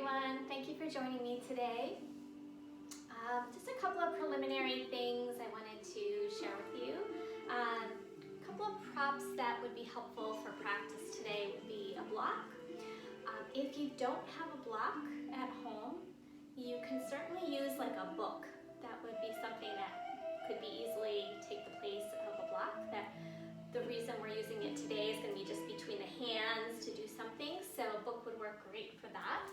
everyone. Thank you for joining me today. Just a couple of preliminary things I wanted to share with you. A couple of props that would be helpful for practice today would be a block. If you don't have a block at home, you can certainly use like a book. That would be something that could be easily take the place of a block. The reason we're using it today is going to be just between the hands to do something, so a book would work great for that.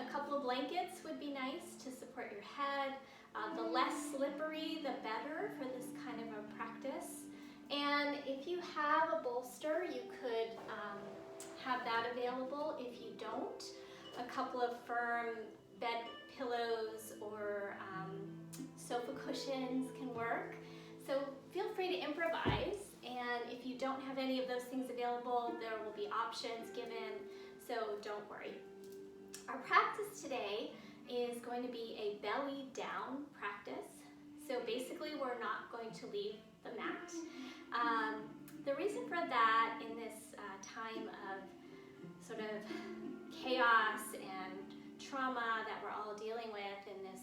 A couple of blankets would be nice to support your head. The less slippery, the better for this kind of a practice. And if you have a bolster, you could have that available. If you don't, a couple of firm bed pillows or sofa cushions can work. So feel free to improvise. And if you don't have any of those things available, there will be options given, so don't worry. Our practice today is going to be a belly down practice. So basically we're not going to leave the mat. The reason for that in this time of sort of chaos and trauma that we're all dealing with in this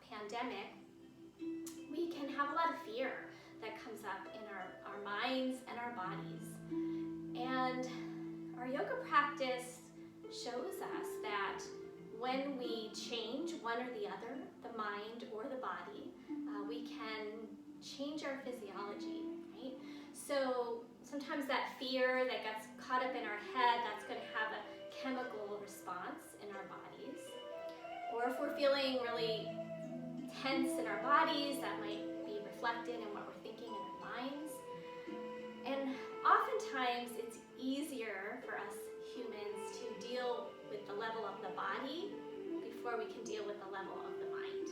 pandemic, we can have a lot of fear that comes up in our minds and our bodies. And our yoga practice shows us that when we change one or the other, the mind or the body, we can change our physiology, right? So sometimes that fear that gets caught up in our head, that's going to have a chemical response in our bodies. Or if we're feeling really tense in our bodies, that might be reflected in what we're thinking in our minds. And oftentimes it's easier for us humans to deal with the level of the body before we can deal with the level of the mind.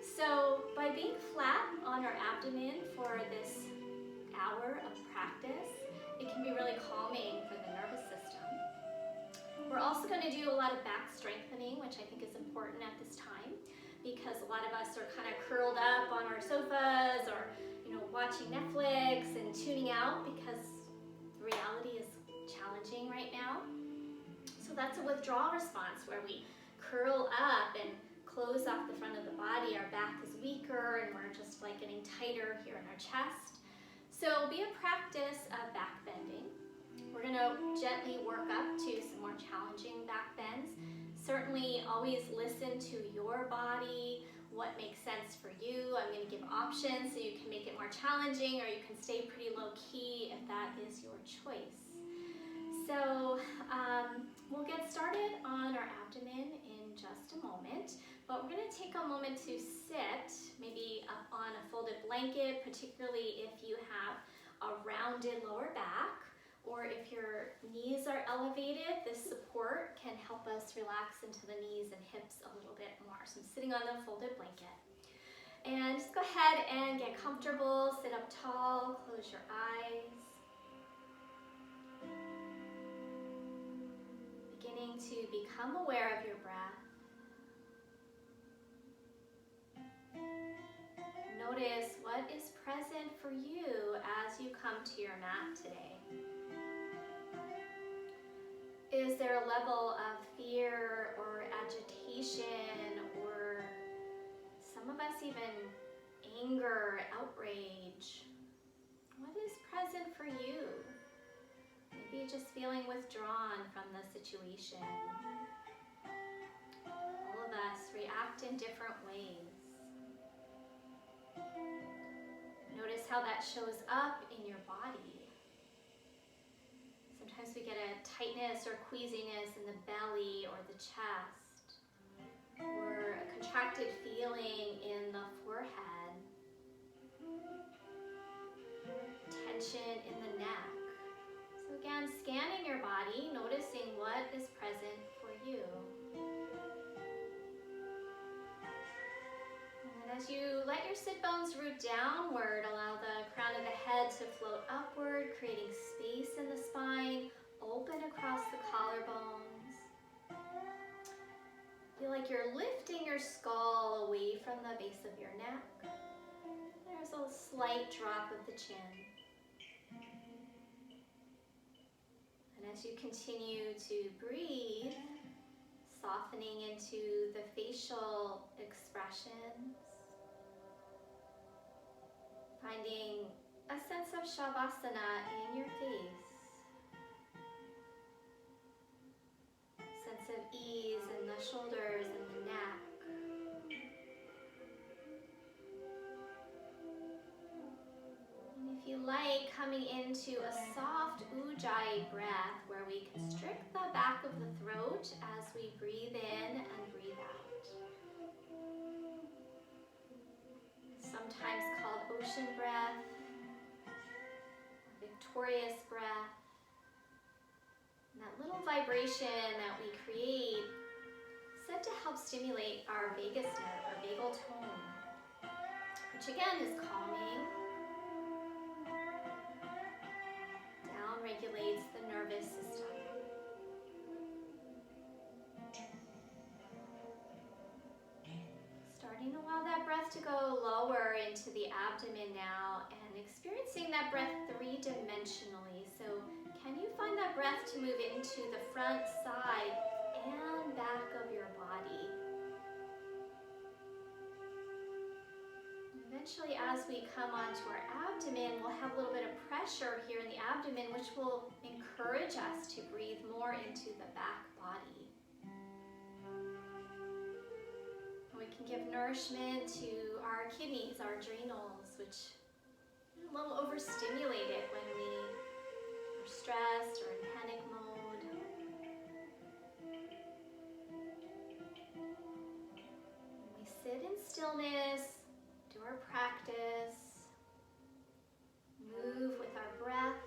So by being flat on our abdomen for this hour of practice, it can be really calming for the nervous system. We're also going to do a lot of back strengthening, which I think is important at this time, because a lot of us are kind of curled up on our sofas or watching Netflix and tuning out because the reality is challenging right now. So that's a withdrawal response where we curl up and close off the front of the body. Our back is weaker and we're just like getting tighter here in our chest. So it'll be a practice of back bending. We're going to gently work up to some more challenging back bends. Certainly always listen to your body, what makes sense for you. I'm going to give options so you can make it more challenging or you can stay pretty low key if that is your choice. So we'll get started on our abdomen in just a moment, but we're going to take a moment to sit, maybe up on a folded blanket, particularly if you have a rounded lower back, or if your knees are elevated, this support can help us relax into the knees and hips a little bit more. So I'm sitting on the folded blanket. And just go ahead and get comfortable, sit up tall, close your eyes. Beginning to become aware of your breath. Notice what is present for you as you come to your mat today. Is there a level of fear or agitation, or some of us even anger, outrage? What is present for you? Maybe just feeling withdrawn from the situation. All of us react in different ways. Notice how that shows up in your body. Sometimes we get a tightness or queasiness in the belly or the chest, or a contracted feeling in the forehead, tension in the neck. So again, scanning your body, noticing what is present for you. And as you let your sit bones root downward, allow the crown of the head to float upward, creating space in the spine, open across the collarbones. Feel like you're lifting your skull away from the base of your neck. There's a slight drop of the chin. And as you continue to breathe, softening into the facial expressions, finding a sense of shavasana in your face, sense of ease in the shoulders and the neck. And if you like, coming into a soft ujjayi breath where we constrict the back of the throat as we breathe in and breathe out. Sometimes called ocean breath, victorious breath. And that little vibration that we create is said to help stimulate our vagus nerve, our vagal tone, which again is calming, down regulates the nervous system. Starting to allow that breath to go lower into the abdomen now and experiencing that breath three-dimensionally. So can you find that breath to move into the front, side, and back of your body? Eventually, as we come onto our abdomen, we'll have a little bit of pressure here in the abdomen, which will encourage us to breathe more into the back body. We can give nourishment to our kidneys, our adrenals, which are a little overstimulated when we are stressed or in panic mode. When we sit in stillness, do our practice, move with our breath,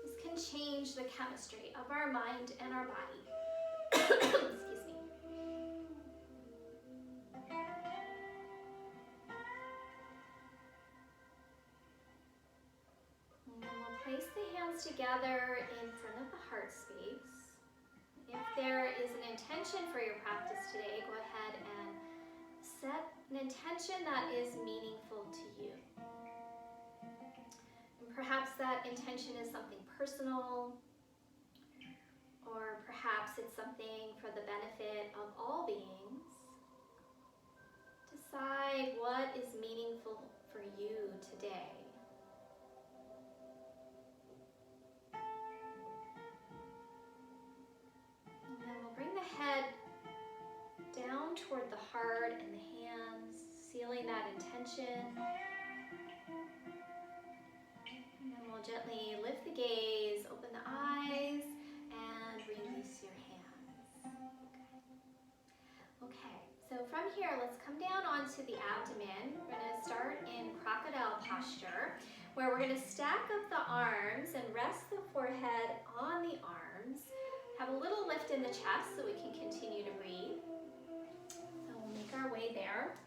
this can change the chemistry of our mind and our body. Excuse me. And then we'll place the hands together in front of the heart space. If there is an intention for your practice today, go ahead and set an intention that is meaningful to you. And perhaps that intention is something personal, or perhaps it's something for the benefit of all beings. Decide what is meaningful for you today. And then we'll bring the head down toward the heart and the hands, sealing that intention. And then we'll gently lift the gaze, open the eyes, and release your hands. Okay, so from here, let's come down onto the abdomen. We're going to start in crocodile posture, where we're going to stack up the arms and rest the forehead on the arms. Have a little lift in the chest so we can continue to breathe. So we'll make our way there.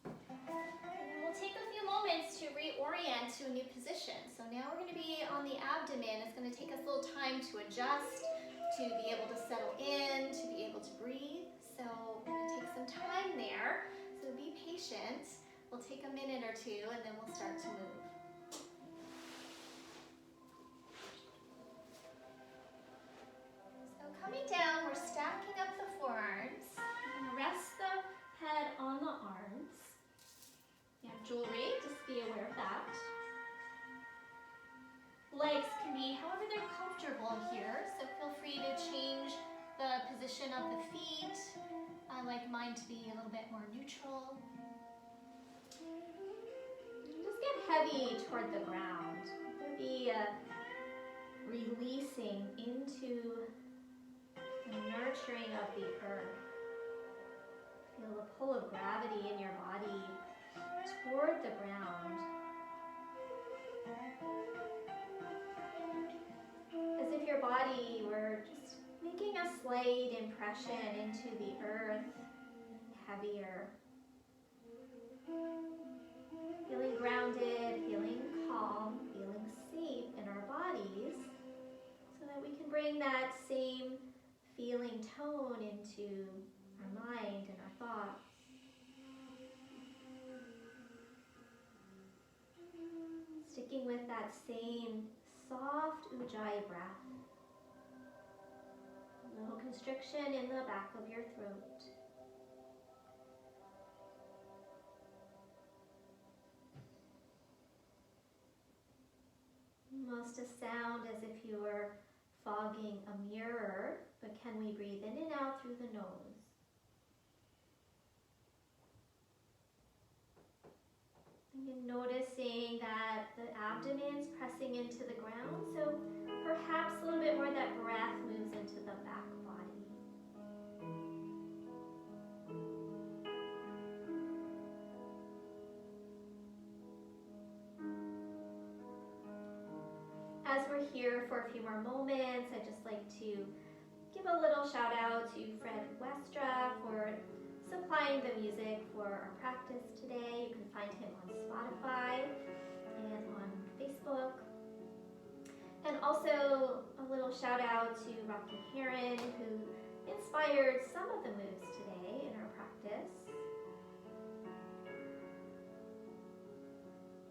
And we'll take a few moments to reorient to a new position. So now we're going to be on the abdomen. It's going to take us a little time to adjust, to be able to settle in, to be able to breathe. So we're going to take some time there. So be patient. We'll take a minute or two and then we'll start to move. Coming down, we're stacking up the forearms. We're going to rest the head on the arms. You have jewelry, just be aware of that. Legs can be however they're comfortable here, so feel free to change the position of the feet. I like mine to be a little bit more neutral. Just get heavy toward the ground. There'll be a releasing into the nurturing of the earth. Feel the pull of gravity in your body toward the ground. As if your body were just making a slight impression into the earth, heavier. Feeling grounded, feeling calm, feeling safe in our bodies, so that we can bring that same feeling tone into our mind and our thoughts. Sticking with that same soft ujjayi breath. A little constriction in the back of your throat. Almost a sound as if you were fogging a mirror, but can we breathe in and out through the nose? And noticing that the abdomen's pressing into the ground, so perhaps a little bit more that breath moves into the back body. As we're here for a few more moments, I'd just like to give a little shout out to Fred Westra for supplying the music for our practice today. You can find him on Spotify and on Facebook. And also a little shout out to Rocky Heron, who inspired some of the moves today in our practice.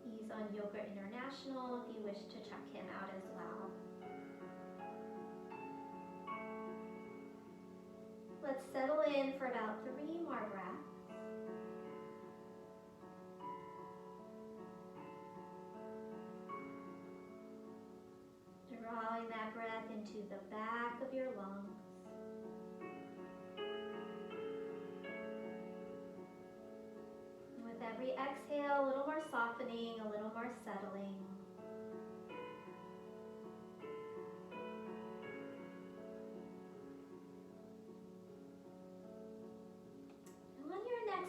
He's on Yoga International if you wish to check him out as well. Let's settle in for about 3 more breaths. Drawing that breath into the back of your lungs. With every exhale, a little more softening, a little more settling.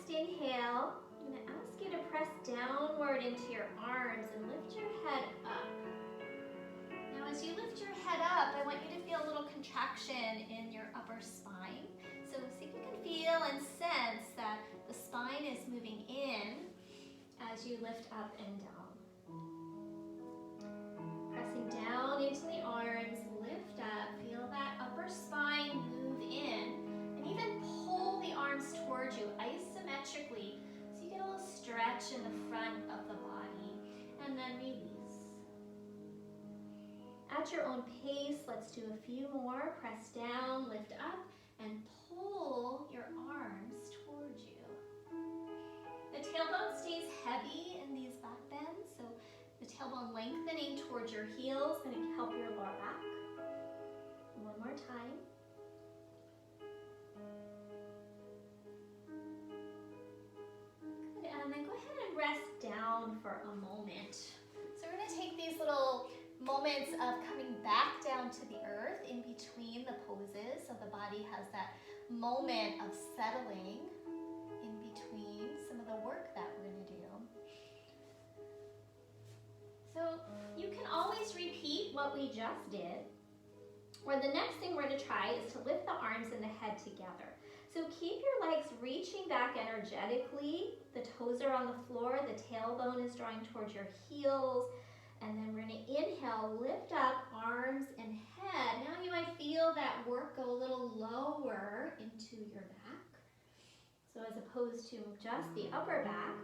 Inhale, I'm going to ask you to press downward into your arms and lift your head up. Now as you lift your head up, I want you to feel a little contraction in your upper spine. So see if you can feel and sense that the spine is moving in as you lift up and down. Pressing down into the arms, lift up, feel that upper spine move in, and even pull the arms towards you isometrically, so you get a little stretch in the front of the body, and then release. At your own pace, let's do a few more. Press down, lift up, and pull your arms towards you. The tailbone stays heavy in these back bends, so the tailbone lengthening towards your heels is going to help your lower back. One more time. And then go ahead and rest down for a moment. So we're going to take these little moments of coming back down to the earth in between the poses, so the body has that moment of settling in between some of the work that we're going to do. So you can always repeat what we just did, or the next thing we're going to try is to lift the arms and the head together. So keep your legs reaching back energetically. The toes are on the floor, the tailbone is drawing towards your heels, and then we're going to inhale, lift up, arms and head. Now you might feel that work go a little lower into your back. So as opposed to just the upper back,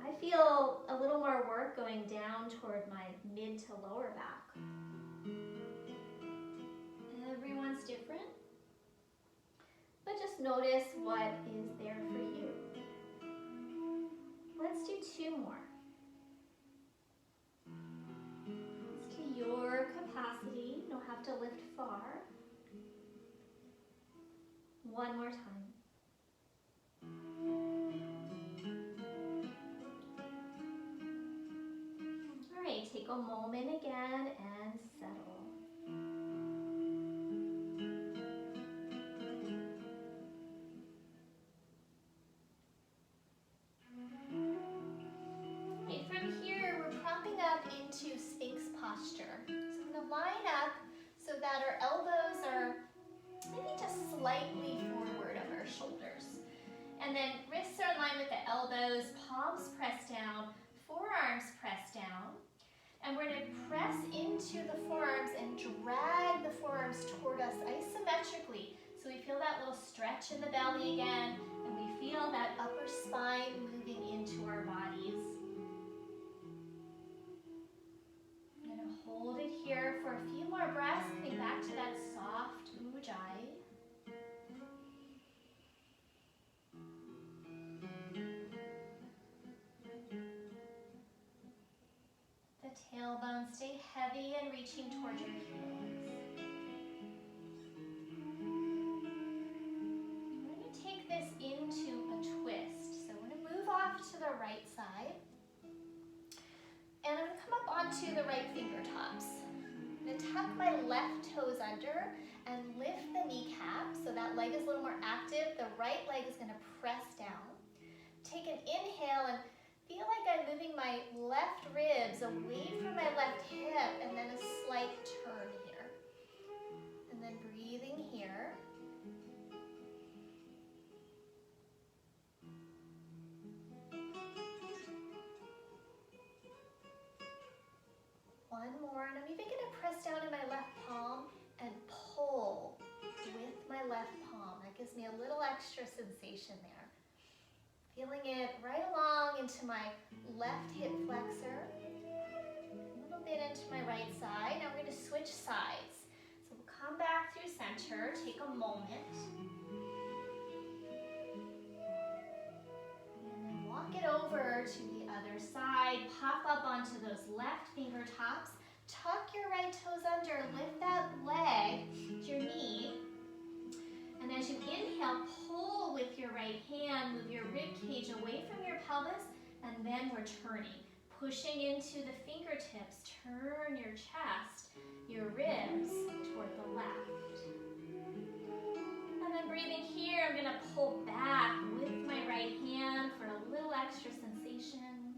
I feel a little more work going down toward my mid to lower back. Everyone's different. But just notice what is there for you. Let's do 2 more. It's to your capacity. You don't have to lift far. One more time. All right, take a moment again and settle. Into Sphinx posture. So I'm going to line up so that our elbows are maybe just slightly forward of our shoulders. And then wrists are in line with the elbows, palms press down, forearms press down. And we're going to press into the forearms and drag the forearms toward us isometrically. So we feel that little stretch in the belly again, and we feel that upper spine moving into our bodies. Hold it here for for a few more breaths, coming back to that soft ujjayi. The tailbone stay heavy and reaching towards your heels. We're going to take this into a twist. So we're going to move off to the right side. And I'm going to come up onto the right fingertops. I'm going to tuck my left toes under and lift the kneecap so that leg is a little more active. The right leg is going to press down. Take an inhale and feel like I'm moving my left ribs away from my left hip, and then a slight turn here. And then breathing here. One more, and I'm even going to press down in my left palm and pull with my left palm. That gives me a little extra sensation there. Feeling it right along into my left hip flexor, a little bit into my right side. Now we're going to switch sides. So we'll come back through center, take a moment. And then walk it over to the other side. Pop up onto those left fingertops. Tuck your right toes under. Lift that leg to your knee. And as you inhale, pull with your right hand, move your rib cage away from your pelvis, and then we're turning. Pushing into the fingertips, turn your chest, your ribs toward the left. And then breathing here, I'm going to pull back with my right hand for a little extra sensation.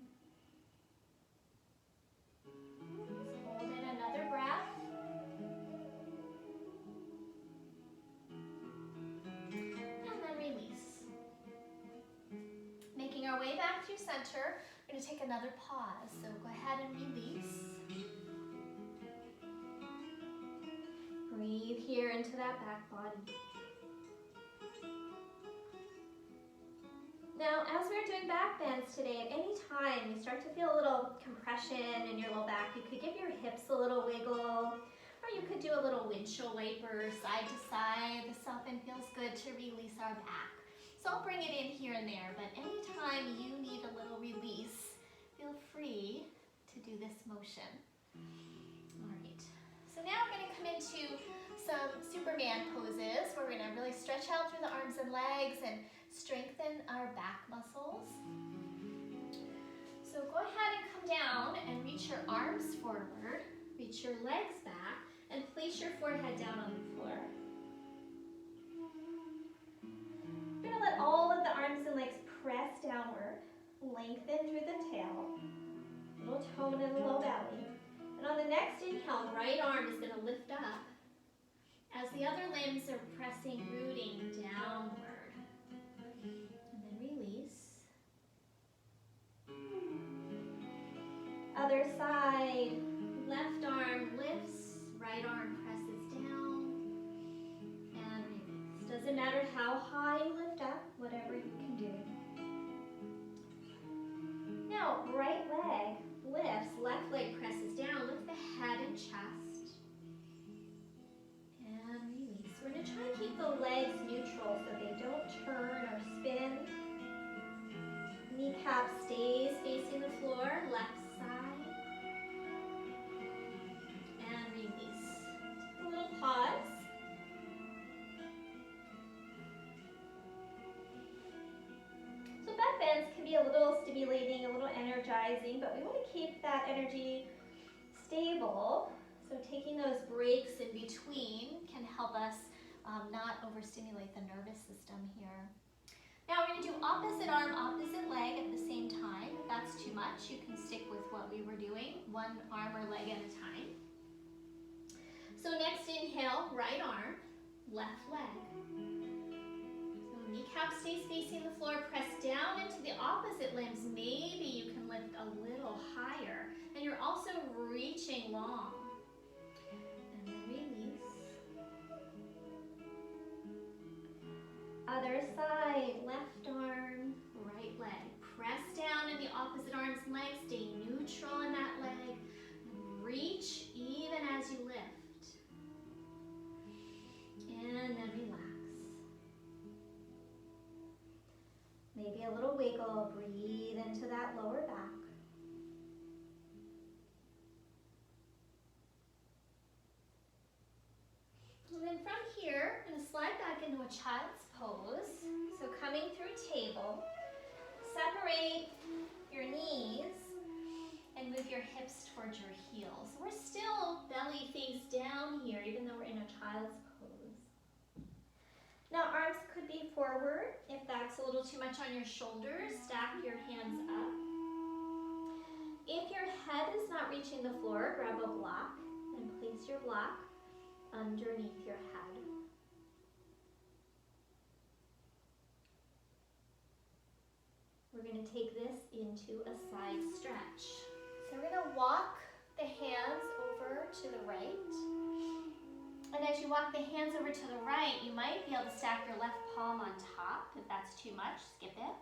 Hold in another breath. Making our way back through center, we're going to take another pause. So go ahead and release. Breathe here into that back body. Now, as we're doing back bends today, at any time you start to feel a little compression in your low back, you could give your hips a little wiggle, or you could do a little windshield wiper side to side. This often feels good to release our back. So I'll bring it in here and there, but anytime you need a little release, feel free to do this motion. All right, so now we're going to come into some Superman poses. We're going to really stretch out through the arms and legs and strengthen our back muscles. So go ahead and come down and reach your arms forward, reach your legs back, and place your forehead down on the floor. We're going to let all of the arms and legs press downward, lengthen through the tail, little tone in the low belly. And on the next inhale, right arm is going to lift up as the other limbs are pressing, rooting downward. And then release. Other side, left arm lifts, right arm presses down, and release. Doesn't matter how high you lift up, whatever you can do. Now, right leg lifts, left leg presses down, lift the head and chest, and release. We're going to try and keep the legs neutral so they don't turn or spin. Kneecap stays facing the floor, left side, and release. Take a little pause. So back bends can be a little stimulating, a little energizing, but we want to keep that energy stable. So taking those breaks in between can help us not overstimulate the nervous system here. Now we're going to do opposite arm, opposite leg at the same time. If that's too much, you can stick with what we were doing, one arm or leg at a time. So next inhale, right arm, left leg. So kneecap stays facing the floor, press down into the opposite limbs. Maybe you can lift a little higher. And you're also reaching long. And then release. Other side, left arm, right leg. Press down in the opposite arms and legs. Stay neutral in that leg. Reach even as you lift. child's pose. So coming through table, separate your knees and move your hips towards your heels. We're still belly face down here, even though we're in a child's pose. Now arms could be forward. If that's a little too much on your shoulders, stack your hands up. If your head is not reaching the floor, grab a block and place your block underneath your head. We're going to take this into a side stretch. So we're going to walk the hands over to the right. And as you walk the hands over to the right, you might be able to stack your left palm on top. If that's too much, skip it.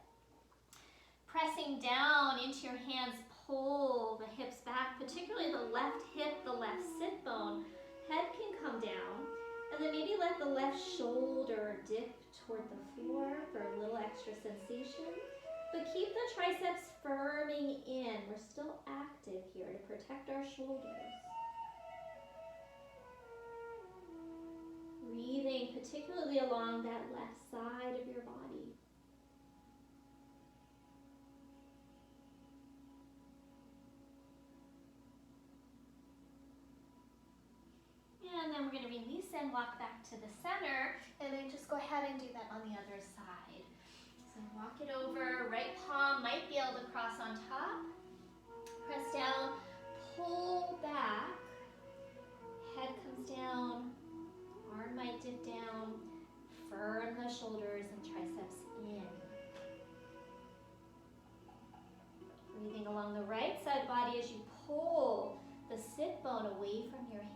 Pressing down into your hands, pull the hips back, particularly the left hip, the left sit bone. Head can come down. And then maybe let the left shoulder dip toward the floor for a little extra sensation. But keep the triceps firming in. We're still active here to protect our shoulders. Breathing particularly along that left side of your body. And then we're going to release and walk back to the center, and then just go ahead and do that on the other side. So walk it over, right palm might be able to cross on top. Press down, pull back, head comes down, arm might dip down, firm the shoulders and triceps in. Breathing along the right side body as you pull the sit bone away from your hands.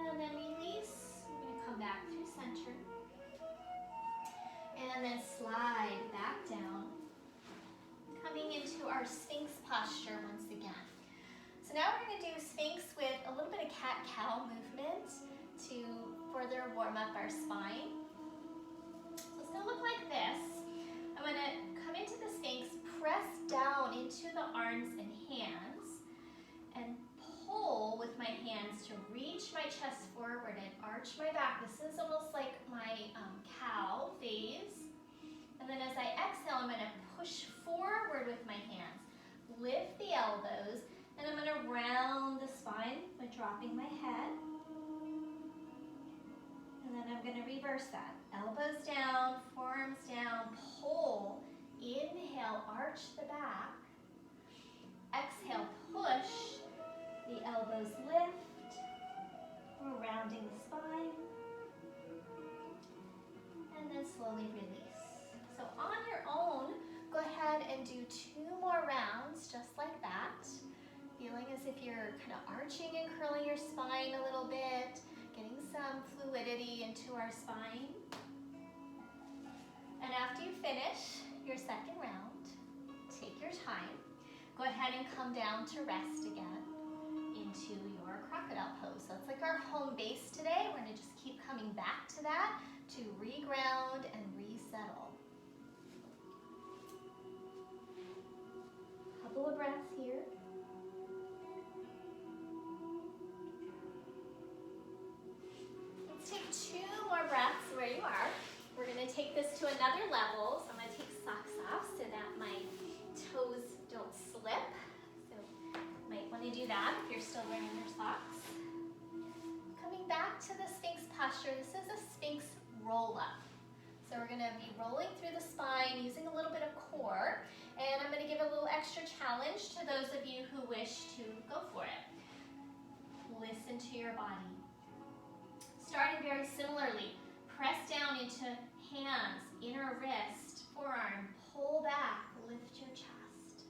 And then release. We're going to come back through center. And then slide back down. Coming into our Sphinx posture once again. So now we're going to do Sphinx with a little bit of cat-cow movement to further warm up our spine. So it's going to look like this. I'm going to come into the Sphinx, press down into the arms and hands, and pull with my hands to reach my chest forward and arch my back. This is almost like my cow phase. And then as I exhale, I'm going to push forward with my hands. Lift the elbows, and I'm going to round the spine by dropping my head. And then I'm going to reverse that. Elbows down, forearms down, pull. Inhale, arch the back. Exhale, push. The elbows lift. We're rounding the spine. And then slowly release. So on your own, go ahead and do 2 more rounds just like that. Feeling as if you're kind of arching and curling your spine a little bit, getting some fluidity into our spine. And after you finish your second round, take your time. Go ahead and come down to rest again into your crocodile pose. So it's like our home base today. We're going to just keep coming back to that to reground and resettle. Couple of breaths here. Let's take 2 more breaths where you are. We're going to take this to another level. So I'm going to take socks off so that my toes don't slip. So you might want to do that if you're still wearing your socks. Coming back to the Sphinx posture, this is a Sphinx roll-up. So we're going to be rolling through the spine using a little bit of core. And I'm going to give a little extra challenge to those of you who wish to go for it. Listen to your body. Starting very similarly, press down into hands, inner wrist, forearm, pull back, lift your chest.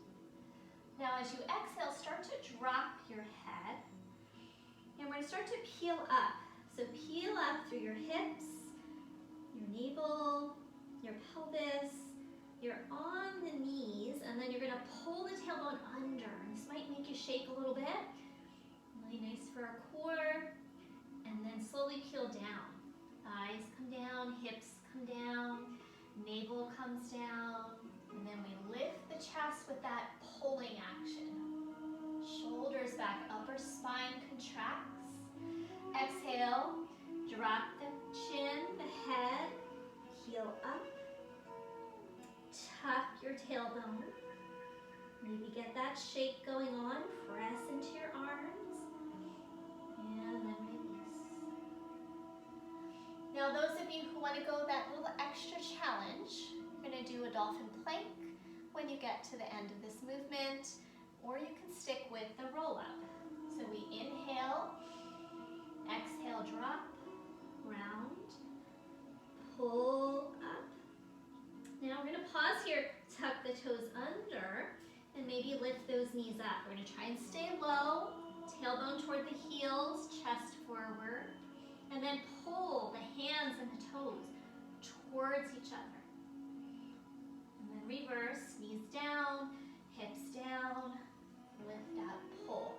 Now as you exhale, start to drop your head. And we're going to start to peel up. So peel up through your hips, your navel, your pelvis. You're on the knees, and then you're going to pull the tailbone under. This might make you shake a little bit. Really nice for our core. And then slowly peel down. Eyes come down, hips come down, navel comes down, and then we lift the chest with that pulling action. Shoulders back, upper spine contracts. Exhale, drop the chin, the head, heel up. Tuck your tailbone. Maybe get that shake going on. Press into your arms. And then release. Now those of you who want to go that little extra challenge, you're going to do a dolphin plank when you get to the end of this movement, or you can stick with the roll up. So we inhale, exhale, drop, round, pull up. Now we're going to pause here, tuck the toes under, and maybe lift those knees up. We're going to try and stay low, tailbone toward the heels, chest forward, and then pull the hands and the toes towards each other. And then reverse, knees down, hips down, lift up, pull.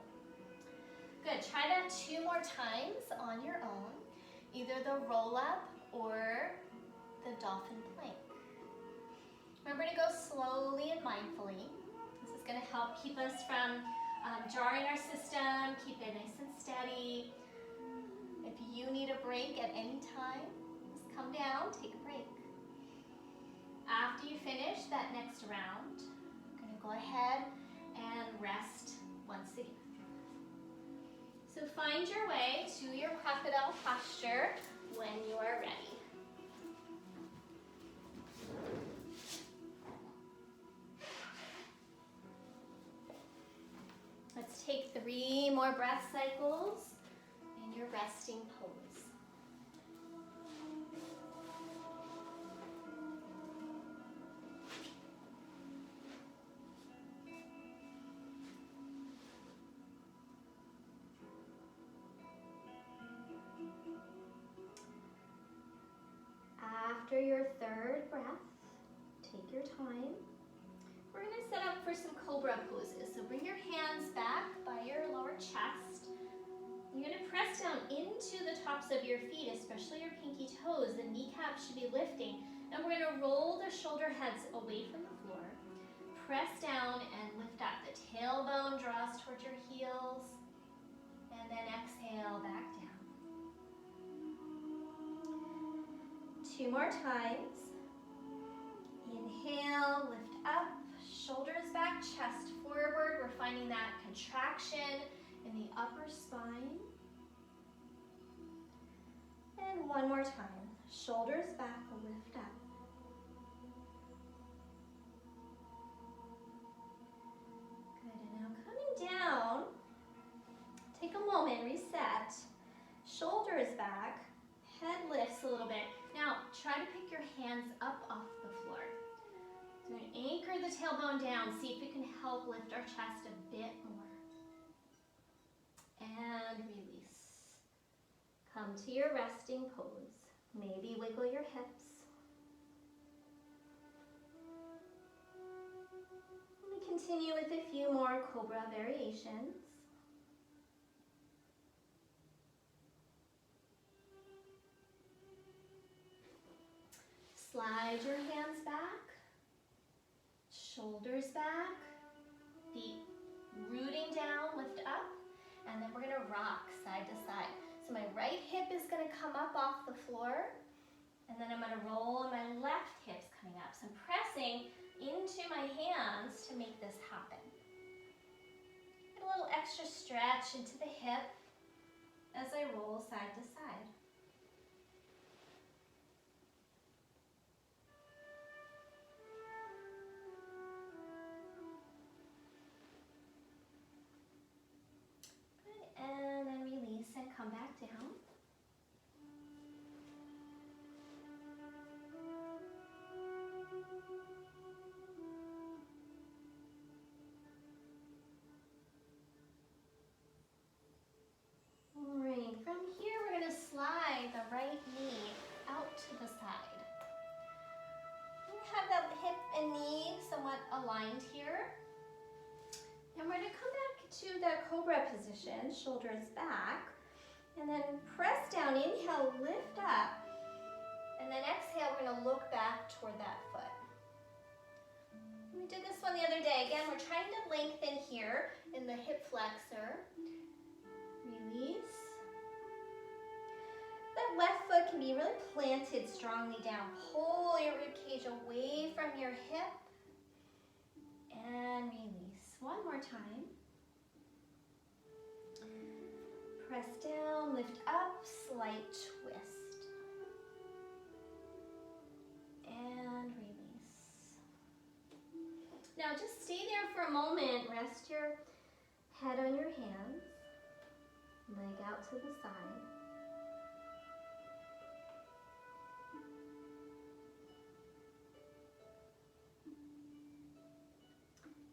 Good, try that 2 more times on your own, either the roll up or the dolphin plank. Remember to go slowly and mindfully. This is going to help keep us from jarring our system, keep it nice and steady. If you need a break at any time, just come down, take a break. After you finish that next round, you're going to go ahead and rest once again. So find your way to your crocodile posture when you are ready. Let's take 3 more breath cycles in your resting pose. After your 3rd breath, take your time. We're going to set up for some cobra poses. So bring your hands back by your lower chest. You're going to press down into the tops of your feet, especially your pinky toes. The kneecaps should be lifting. And we're going to roll the shoulder heads away from the floor. Press down and lift up. The tailbone draws towards your heels. And then exhale back down. 2 more times. Inhale, lift up, shoulders back, chest forward. We're finding that contraction in the upper spine. And 1 more time. Shoulders back, lift up. Good, and now coming down, take a moment, reset. Shoulders back, head lifts a little bit. Now, try to pick your hands up off the floor. So we're going to anchor the tailbone down, see if we can help lift our chest a bit more. And release. Come to your resting pose. Maybe wiggle your hips. And we continue with a few more cobra variations. Slide your hands back, shoulders back, feet rooting down, lift up, and then we're going to rock side to side. So my right hip is going to come up off the floor, and then I'm going to roll, and my left hip's coming up. So I'm pressing into my hands to make this happen. Get a little extra stretch into the hip as I roll side to side. And then release and come back down. All right, from here we're going to slide the right knee out to the side. We have that hip and knee somewhat aligned here. And we're going to come back to the cobra position, shoulders back, and then press down, inhale, lift up, and then exhale, we're going to look back toward that foot. We did this one the other day. Again, we're trying to lengthen here in the hip flexor. Release. That left foot can be really planted strongly down. Pull your rib cage away from your hip. And release. One more time. Press down, lift up, slight twist. And release. Now just stay there for a moment. Rest your head on your hands. Leg out to the side.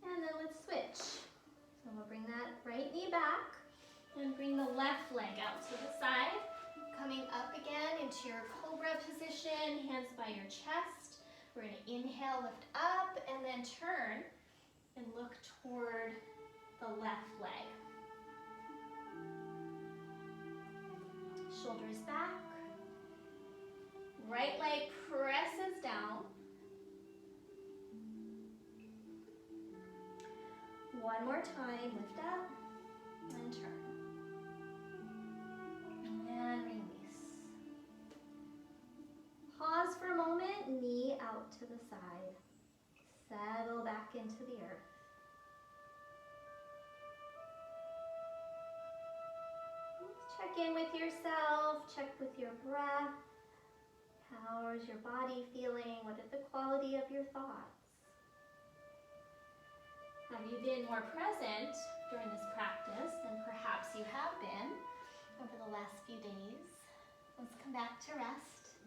And then let's switch. So we'll bring that right knee back and bring the left leg out to the side. Coming up again into your cobra position, hands by your chest. We're going to inhale, lift up, and then turn and look toward the left leg. Shoulders back. Right leg presses down. One more time, lift up and turn. And release. Pause for a moment, knee out to the side. Settle back into the earth. Check in with yourself, check with your breath. How is your body feeling? What is the quality of your thoughts? Have you been more present during this practice than perhaps you have been over the last few days? Let's come back to rest.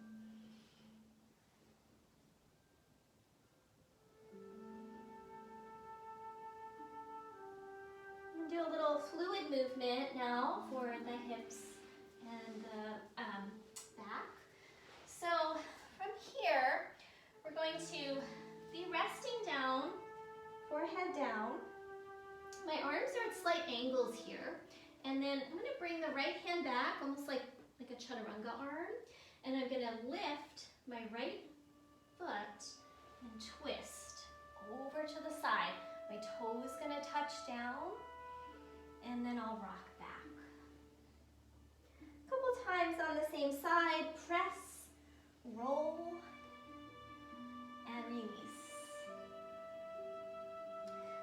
And do a little fluid movement now for the hips and the back. So from here, we're going to be resting down, forehead down. My arms are at slight angles here. And then I'm going to bring the right hand back, almost like a chaturanga arm. And I'm going to lift my right foot and twist over to the side. My toe is going to touch down. And then I'll rock back. A couple times on the same side. Press, roll, and release.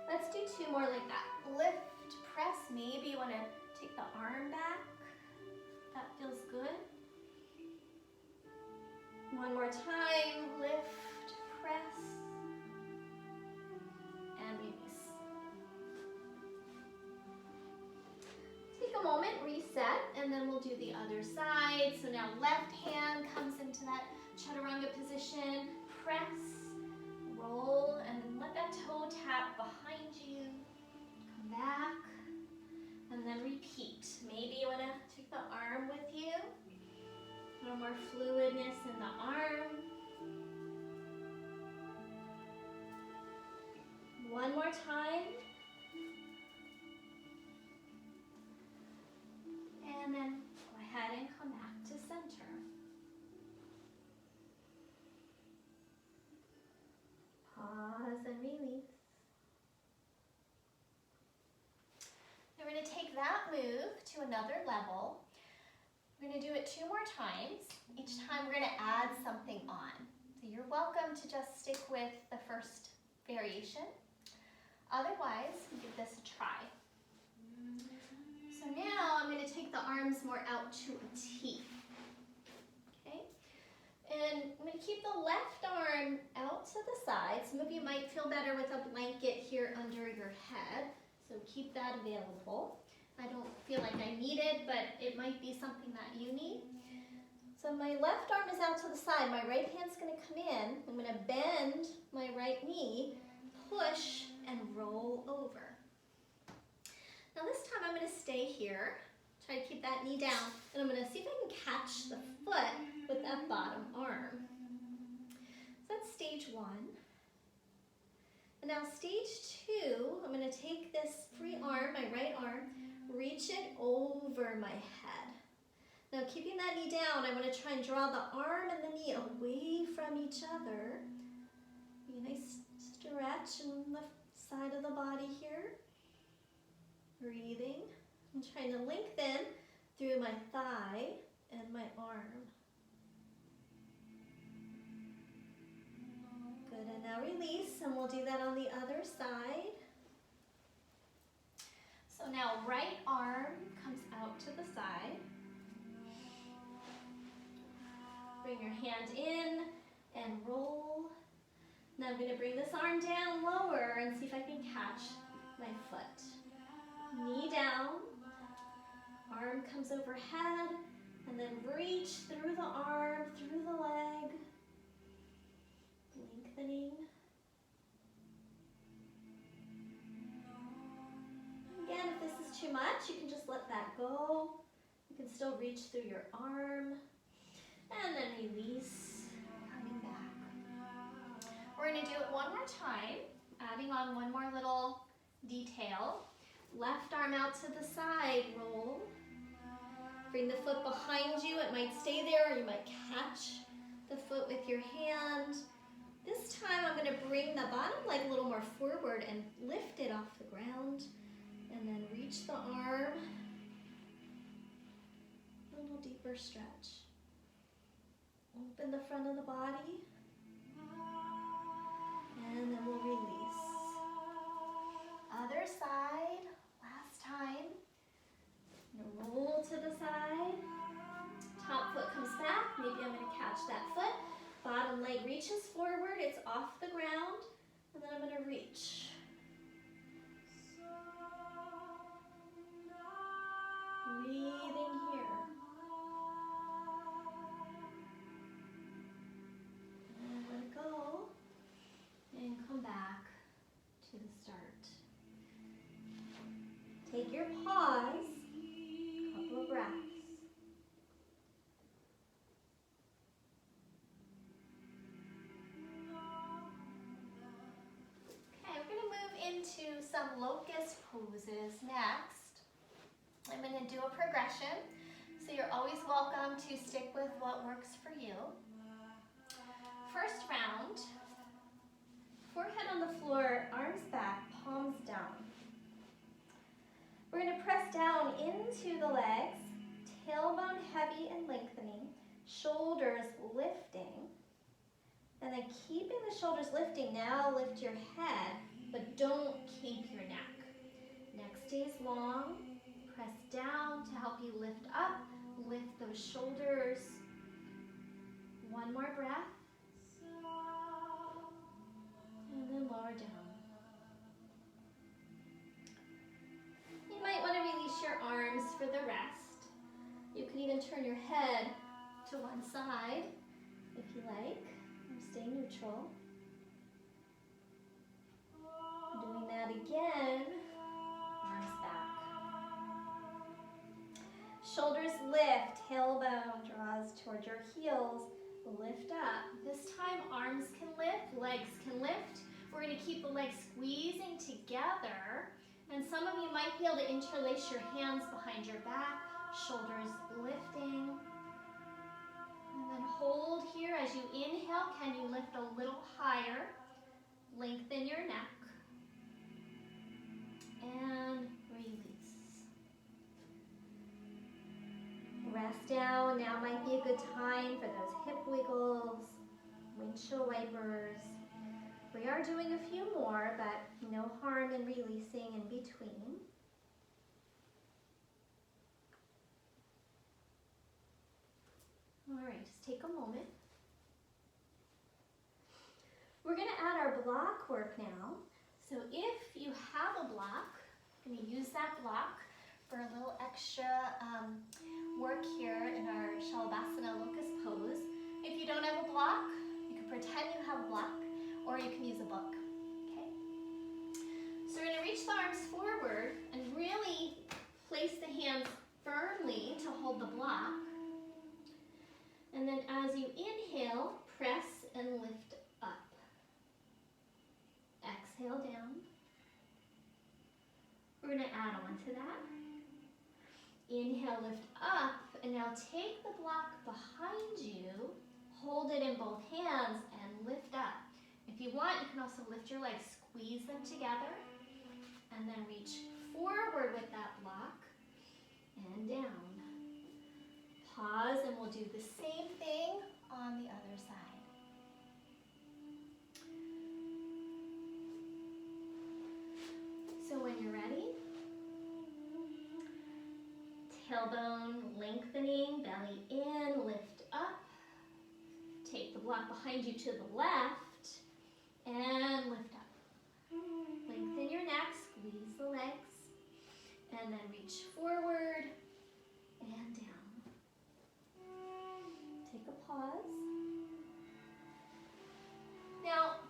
Let's do two more like that. Lift, press. Maybe you want to take the arm back. That feels good. One more time. Lift, press, and release. Take a moment, reset, and then we'll do the other side. So now left hand comes into that chaturanga position. Press, roll, and let that toe tap behind you. Come back, and then repeat. Maybe you want to take the arm with you. A little more fluidness in the arm. One more time. And then go ahead and come back to center. Pause and release. We're going to take that move to another level. We're going to do it 2 more times. Each time we're going to add something on. So you're welcome to just stick with the first variation. Otherwise, give this a try. So now I'm going to take the arms more out to a T. Okay? And I'm going to keep the left arm out to the side. Some of you might feel better with a blanket here under your head. So keep that available. I don't feel like I need it, but it might be something that you need. So my left arm is out to the side. My right hand's going to come in. I'm going to bend my right knee, push, and roll over. Now this time I'm going to stay here, try to keep that knee down, and I'm going to see if I can catch the foot with that bottom arm. So that's stage 1. And now stage 2, I'm going to take this free arm, my right arm, reach it over my head. Now keeping that knee down, I'm going to try and draw the arm and the knee away from each other. Be a nice stretch. stretch in the side of the body here. Breathing. I'm trying to lengthen through my thigh and my arm. Good, and now release, and we'll do that on the other side. So now right arm comes out to the side. Bring your hand in and roll. Now I'm going to bring this arm down lower and see if I can catch my foot. Knee down, arm comes overhead, and then reach through the arm, through the leg, lengthening. Again, if this is too much, you can just let that go. You can still reach through your arm, and then release, coming back. We're going to do it one more time, adding on one more little detail. Left arm out to the side, roll. Bring the foot behind you. It might stay there, or you might catch the foot with your hand. This time I'm going to bring the bottom leg a little more forward and lift it off the ground. And then reach the arm. A little deeper stretch. Open the front of the body. And then we'll release. Other side. Last time. Roll to the side. Top foot comes back. Maybe I'm going to catch that foot. Bottom leg reaches forward. It's off the ground. And then I'm going to reach. Breathing here. And let go. And come back to the start. Take your pause. Couple of breaths. Okay, we're going to move into some locust poses next. I'm going to do a progression, so you're always welcome to stick with what works for you. First round, forehead on the floor, arms back, palms down. We're going to press down into the legs, tailbone heavy and lengthening, shoulders lifting, and then keeping the shoulders lifting. Now lift your head, but don't keep your neck. Neck stays long. Press down to help you lift up, lift those shoulders. One more breath. And then lower down. You might want to release your arms for the rest. You can even turn your head to one side if you like, or stay neutral. Doing that again. Arms back. Shoulders lift, tailbone draws towards your heels, lift up. This time arms can lift, legs can lift. We're going to keep the legs squeezing together, and some of you might be able to interlace your hands behind your back, shoulders lifting. And then hold here as you inhale. Can you lift a little higher? Lengthen your neck. And release. Rest down. Now might be a good time for those hip wiggles, windshield wipers. We are doing a few more, but no harm in releasing in between. All right, just take a moment. We're going to add our block work now. So if you have a block, I'm going to use that block for a little extra work here in our Shalabhasana locust pose. If you don't have a block, you can pretend you have a block, or you can use a book. Okay? So we're going to reach the arms forward and really place the hands firmly to hold the block. And then as you inhale, press and lift up. Exhale down. We're going to add on to that. Inhale, lift up, and now take the block behind you, hold it in both hands, and lift up. If you want, you can also lift your legs, squeeze them together, and then reach forward with that block and down. Pause, and we'll do the same thing on the other side. So when you're ready, tailbone lengthening, belly in, lift up. Take the block behind you to the left and lift up. Lengthen your neck, squeeze the legs, and then reach forward and down. Take a pause. Now,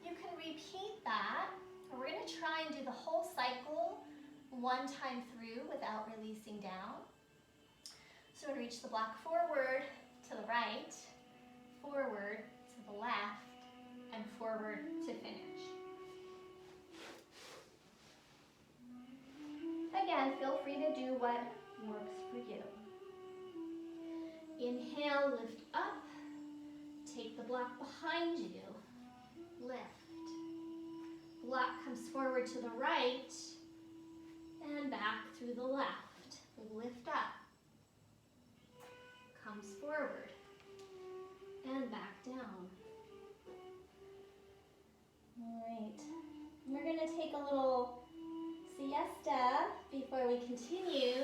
you can repeat that, and we're going to try and do the whole cycle one time through without releasing down. So we're going to reach the block forward to the right, forward to the left, and forward to finish. Again, feel free to do what works for you. Inhale, lift up. Take the block behind you. Lift. Block comes forward to the right and back through the left. Lift up. Comes forward and back down. All right. We're going to take a little siesta before we continue.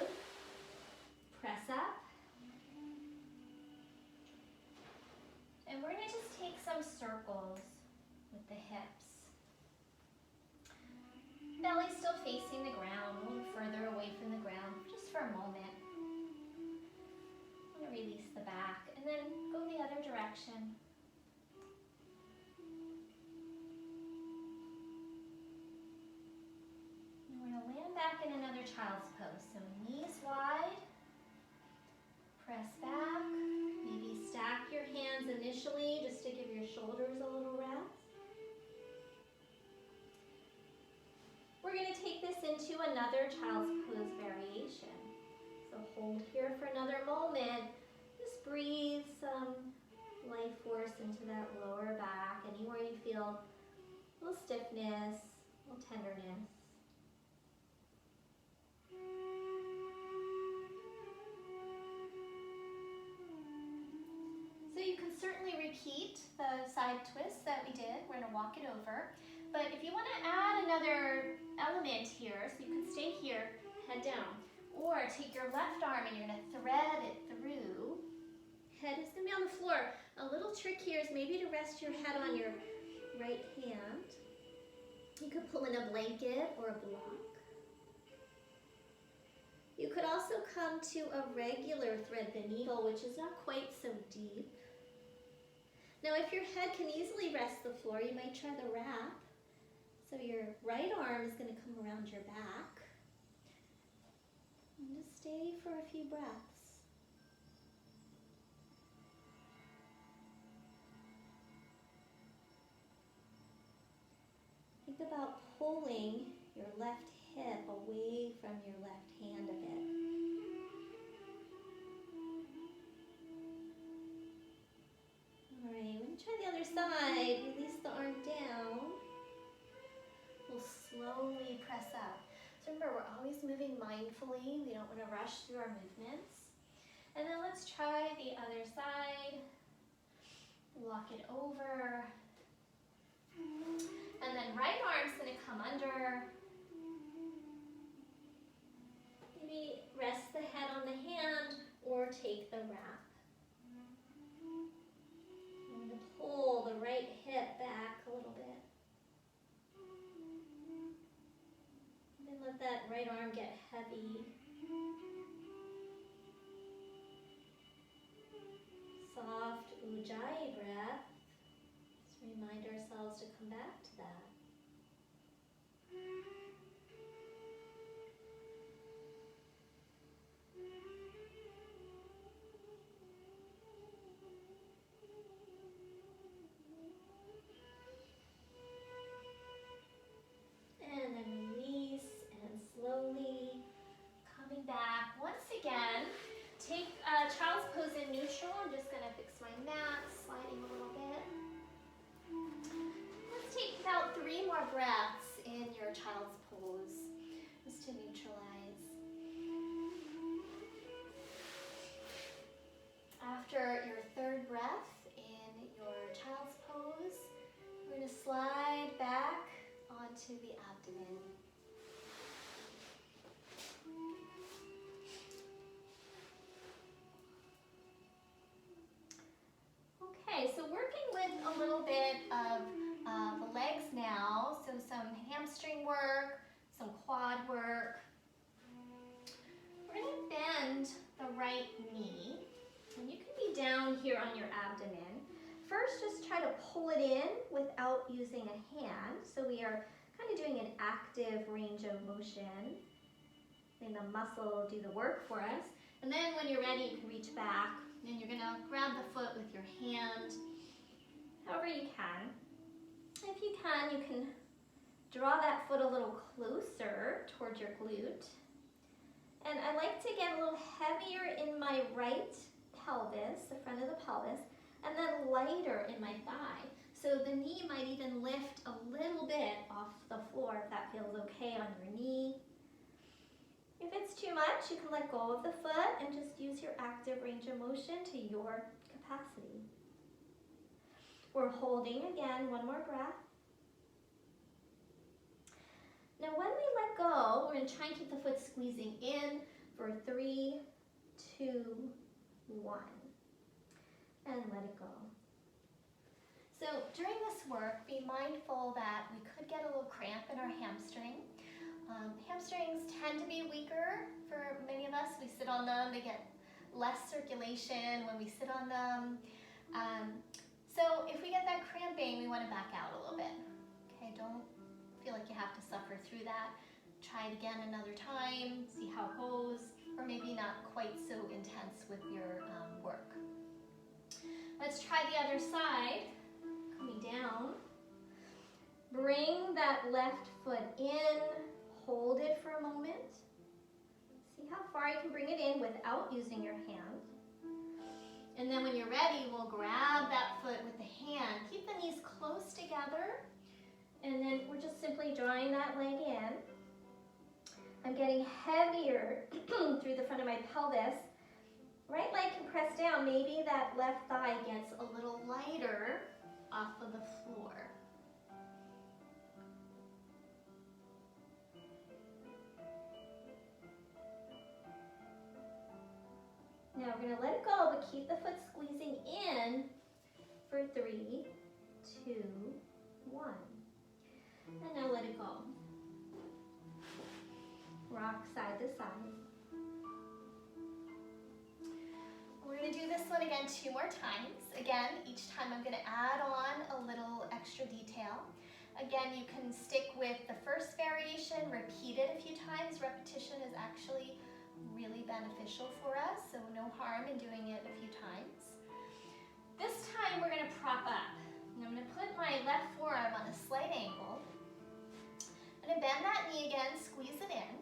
Press up. And we're going to just take some circles with the hips. Belly still facing the ground, a little further away from the ground, just for a moment. I'm going to release the back and then go the other direction. And we're going to land back in another child's pose. So knees wide, press back, maybe stack your hands initially just to give your shoulders a little rest. We're going to take this into another child's pose variation. So hold here for another moment. Just breathe some life force into that lower back, anywhere you feel a little stiffness, a little tenderness. So you can certainly repeat the side twist that we did. We're going to walk it over. But if you want to add another element here, so you can stay here, head down. Or take your left arm and you're going to thread it through. Head is going to be on the floor. A little trick here is maybe to rest your head on your right hand. You could pull in a blanket or a block. You could also come to a regular thread the needle, which is not quite so deep. Now, if your head can easily rest the floor, you might try the wrap. So your right arm is going to come around your back. And just stay for a few breaths. Think about pulling your left hip away from your left hand a bit. All right, we're going to try the other side. Release the arm down. We'll slowly press up. So remember, we're always moving mindfully. We don't want to rush through our movements. And then let's try the other side. Walk it over. And then right arm's going to come under. Maybe rest the head on the hand or take the wrap. I'm going to pull the right hip back a little bit. And let that right arm get heavy. Soft Ujjayi breath. Just remind ourselves to come back to that. And then release and slowly coming back. Once again, take child's pose in neutral. I'm just going to fix my mat, slide slide back onto the abdomen. Okay, so working with a little bit of the legs now, so some hamstring work, some quad work. We're going to bend the right knee, and you can be down here on your abdomen. First, just try to pull it in without using a hand, so we are kind of doing an active range of motion. Letting the muscle do the work for us. And then when you're ready, you can reach back, and you're going to grab the foot with your hand, however you can. If you can draw that foot a little closer towards your glute. And I like to get a little heavier in my right pelvis, the front of the pelvis, and then lighter in my thigh. So the knee might even lift a little bit off the floor if that feels okay on your knee. If it's too much, you can let go of the foot and just use your active range of motion to your capacity. We're holding again, one more breath. Now when we let go, we're going to try and keep the foot squeezing in for 3, 2, 1. And let it go. So during this work, be mindful that we could get a little cramp in our hamstring. Hamstrings tend to be weaker for many of us. We sit on them, they get less circulation when we sit on them. So if we get that cramping, we want to back out a little bit. Okay, don't feel like you have to suffer through that. Try it again another time, see how it goes, or maybe not quite so intense with your work. Let's try the other side, coming down. Bring that left foot in, hold it for a moment. See how far you can bring it in without using your hand. And then when you're ready, we'll grab that foot with the hand. Keep the knees close together. And then we're just simply drawing that leg in. I'm getting heavier through the front of my pelvis. Right leg can press down. Maybe that left thigh gets a little lighter off of the floor. Now we're going to let it go, but keep the foot squeezing in for 3, 2, 1. And now let it go. Rock side to side. We're going to do this one again 2 more times. Again, each time I'm going to add on a little extra detail. Again, you can stick with the first variation, repeat it a few times. Repetition is actually really beneficial for us, so no harm in doing it a few times. This time we're going to prop up. And I'm going to put my left forearm on a slight angle. I'm going to bend that knee again, squeeze it in,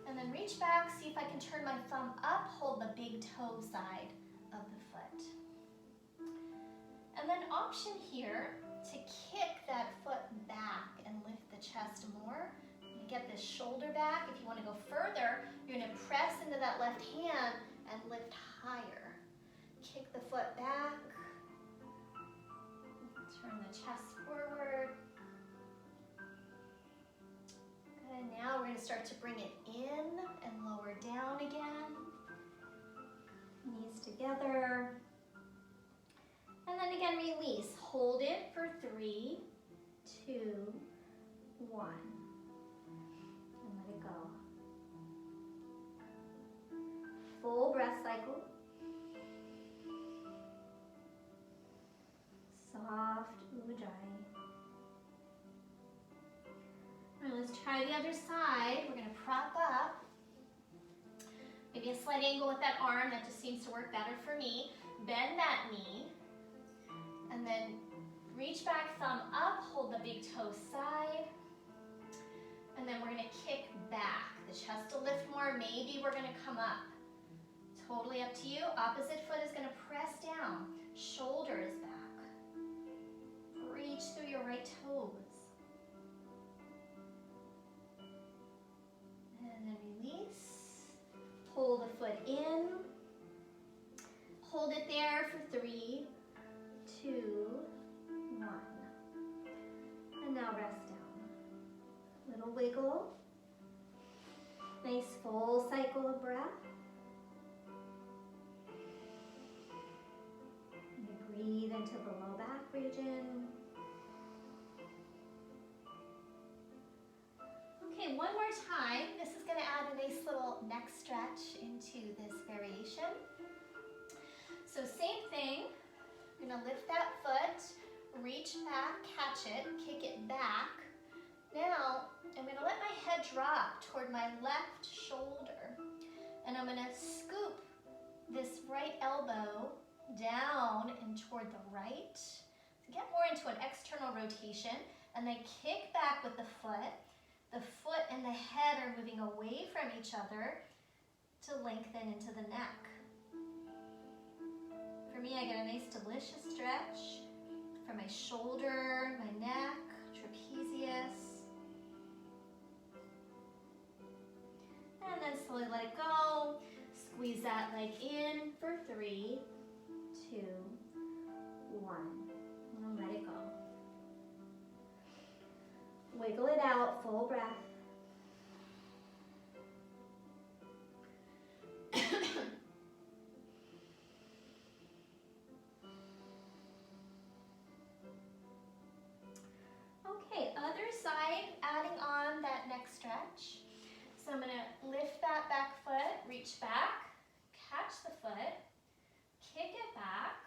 and then reach back, see if I can turn my thumb up, hold the big toe side of the foot. And then option here to kick that foot back and lift the chest more. Get this shoulder back. If you want to go further, you're going to press into that left hand and lift higher. Kick the foot back. Turn the chest forward. Good. Now we're going to start to bring it in and lower down again. Knees together. And then again, release. Hold it for 3, 2, 1. Go. Full breath cycle. Soft ujjayi. Now let's try the other side. We're going to prop up. Maybe a slight angle with that arm. That just seems to work better for me. Bend that knee. And then reach back, thumb up. Hold the big toe side. And then we're going to kick back. The chest to lift more. Maybe we're going to come up. Totally up to you. Opposite foot is going to press down. Shoulder is back. Reach through your right toes. And then release. Pull the foot in. Hold it there for 3, 2, 1. little wiggle. Nice full cycle of breath. And breathe into the low back region. Okay, one more time. This is going to add a nice little neck stretch into this variation. So same thing. I'm going to lift that foot, reach back, catch it, kick it back. Now, I'm going to let my head drop toward my left shoulder. And I'm going to scoop this right elbow down and toward the right to get more into an external rotation. And then kick back with the foot. The foot and the head are moving away from each other to lengthen into the neck. For me, I get a nice delicious stretch from my shoulder, my neck, trapezius. And then slowly let it go. Squeeze that leg in for 3, 2, 1. And let it go. Wiggle it out, full breath. Okay, other side, adding on that neck stretch. So I'm going to lift that back foot, reach back, catch the foot, kick it back,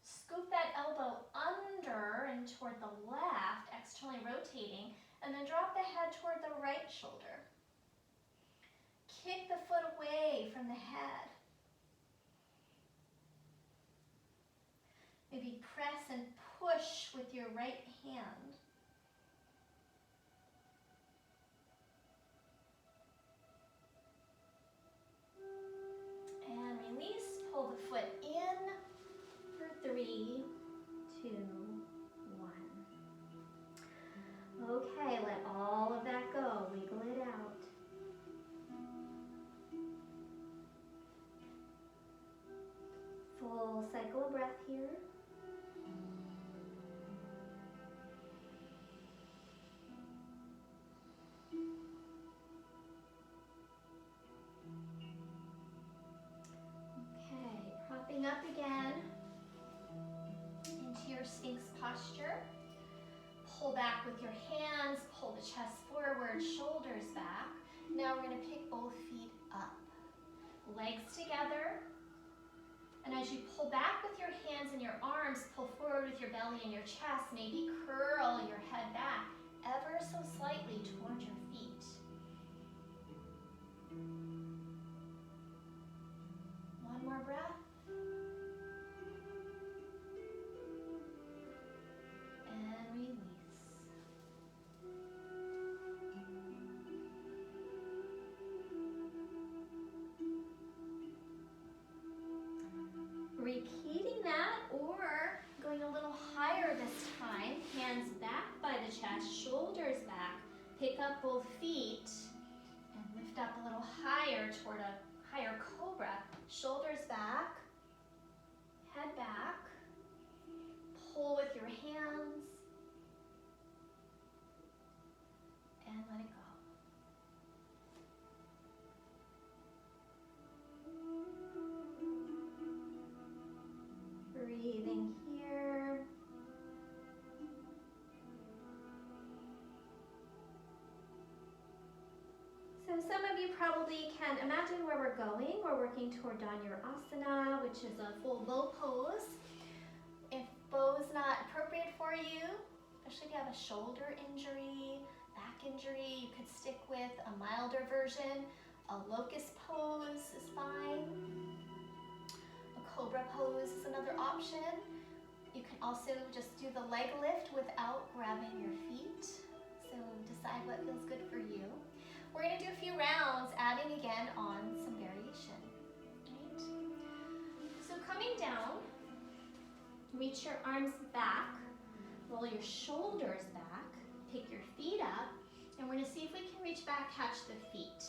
scoop that elbow under and toward the left, externally rotating, and then drop the head toward the right shoulder. Kick the foot away from the head. Maybe press and push with your right hand. And release, pull the foot in for 3, 2, 1. Okay, let all of that go. Wiggle it out. Full cycle of breath here. Okay, propping up again into your Sphinx posture. Pull back with your hands, pull the chest forward, shoulders back. Now we're going to pick both feet up. Legs together. And as you pull back with your hands and your arms, pull forward with your belly and your chest. Maybe curl your head back ever so slightly toward your feet. One more breath. And release. Repeating that or going a little higher this time. Hands back by the chest, shoulders back. Pick up both feet and lift up a little higher toward a higher cobra. Shoulders back, head back. Pull with your hands and let it go. Breathing here. So some of you probably can imagine where we're going. We're working toward Asana, which is a full bow pose. If bow is not appropriate for you, especially if you have a shoulder injury, back injury, you could stick with a milder version. A locust pose is fine. Cobra pose is another option. You can also just do the leg lift without grabbing your feet. So decide what feels good for you. We're going to do a few rounds, adding again on some variation. Right? So coming down, reach your arms back, roll your shoulders back, pick your feet up, and we're going to see if we can reach back, catch the feet.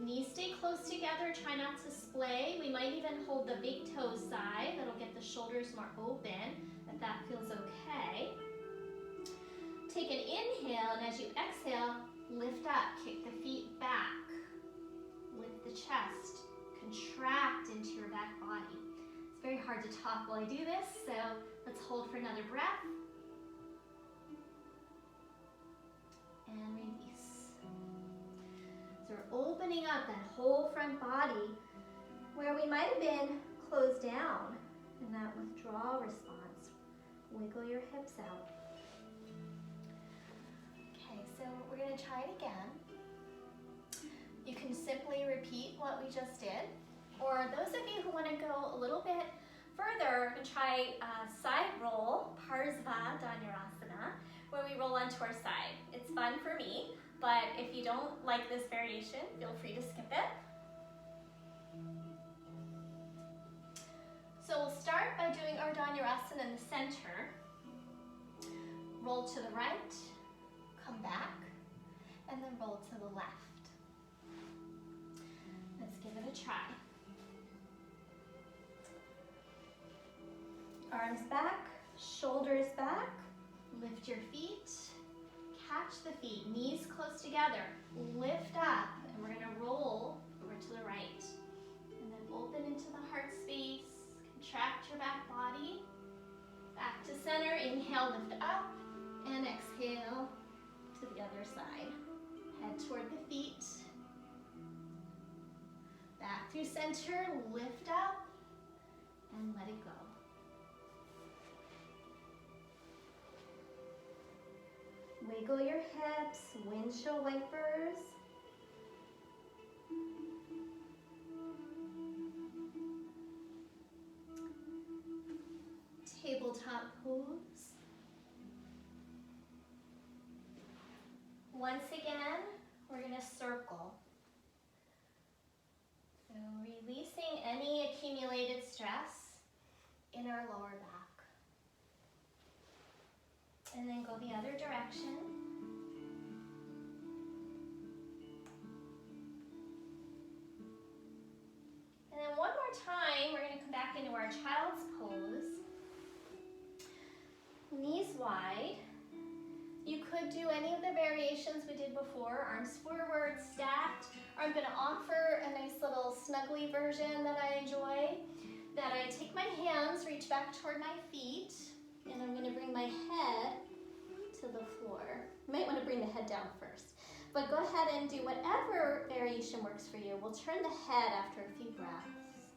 Knees stay close together, try not to splay. We might even hold the big toe side. That'll get the shoulders more open, if that feels okay. take an inhale, and as you exhale, lift up, kick the feet back. Lift the chest, contract into your back body. It's very hard to talk while I do this, so let's hold for another breath. And release. So we're opening up that whole front body where we might have been closed down in that withdrawal response. Wiggle your hips out. Okay, so we're going to try it again. You can simply repeat what we just did, or those of you who want to go a little bit further and try side roll, Parsva Dhanurasana, where we roll onto our side. It's fun for me, but if you don't like this variation, feel free to skip it. So we'll start by doing our Dhanurasana in the center. Roll to the right, come back, and then roll to the left. Let's give it a try. Arms back, shoulders back, lift your feet, catch the feet, knees close together, lift up, and we're gonna roll over to the right. And then open into the heart space, contract your back body, back to center, inhale, lift up, and exhale to the other side. Head toward the feet, back through center, lift up, and let it go. Wiggle your hips, windshield wipers. Tabletop pose. Once again, we're going to circle. So releasing any accumulated stress in our lower back. And then go the other direction. And then one more time, we're going to come back into our child's pose. Knees wide. You could do any of the variations we did before, arms forward, stacked, or I'm going to offer a nice little snuggly version that I enjoy, that I take my hands, reach back toward my feet, and I'm going to bring my head to the floor. You might want to bring the head down first, but go ahead and do whatever variation works for you. We'll turn the head after a few breaths.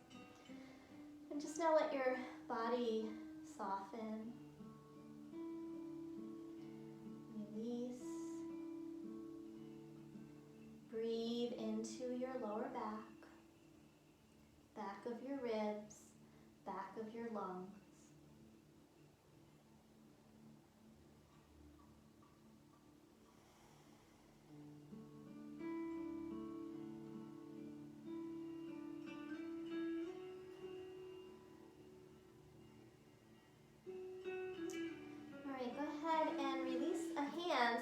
And just now let your body soften. Release. Breathe into your lower back, back of your ribs, back of your lungs.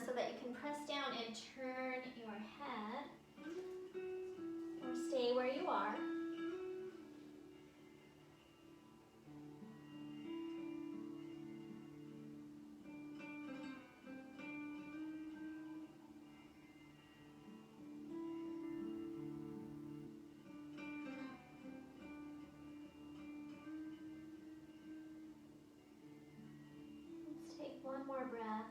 So that you can press down and turn your head, or stay where you are. Let's take one more breath.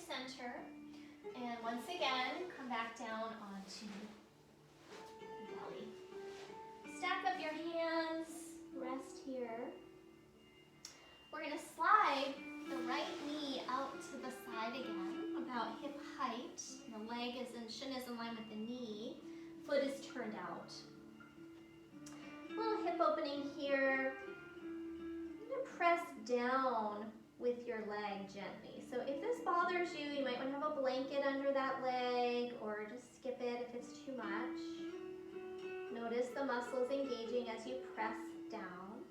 Center, and once again, come back down onto the belly. Stack up your hands, rest here. We're going to slide the right knee out to the side again, about hip height. The leg shin is in line with the knee. Foot is turned out. Little hip opening here. I'm going to press down with your leg gently. So if this bothers you, you might want to have a blanket under that leg, or just skip it if it's too much. Notice the muscles engaging as you press down.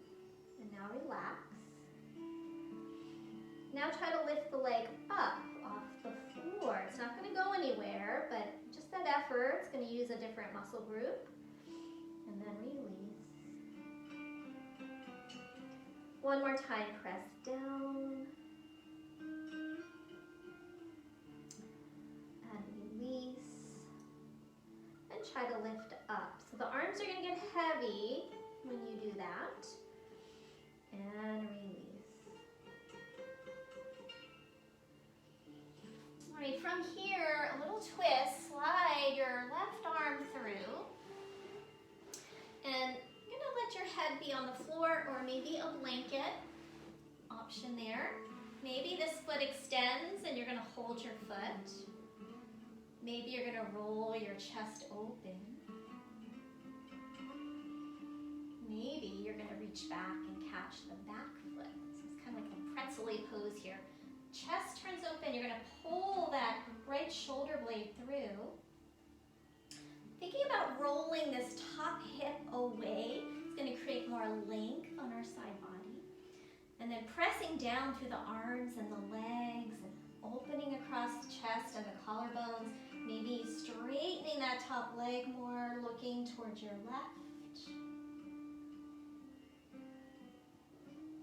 And now relax. Now try to lift the leg up off the floor. It's not going to go anywhere, but just spend effort. It's going to use a different muscle group. And then release. One more time, press down. And release. And try to lift up. So the arms are going to get heavy when you do that. And release. All right, from here, a little twist. Slide your left arm through. And you're going to let your head be on the floor or maybe a blanket. Option there. Maybe this foot extends and you're going to hold your foot. Maybe you're going to roll your chest open. Maybe you're going to reach back and catch the back foot. So it's kind of like a pretzel-y pose here. Chest turns open. You're going to pull that right shoulder blade through. Thinking about rolling this top hip away is going to create more length on our side body. And then pressing down through the arms and the legs and opening across the chest and the collarbones. Maybe straightening that top leg more, looking towards your left.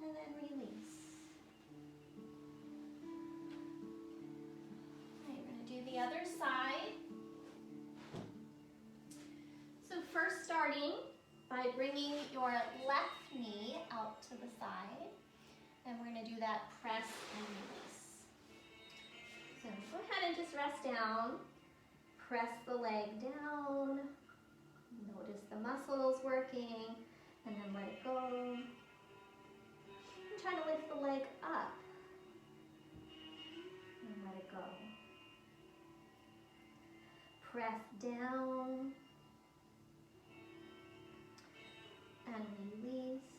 And then release. All right, we're going to do the other side. So first starting by bringing your left knee out to the side. And we're going to do that press and release. So go ahead and just rest down. Press the leg down. Notice the muscles working. And then let it go. And try to lift the leg up. And let it go. Press down. And release.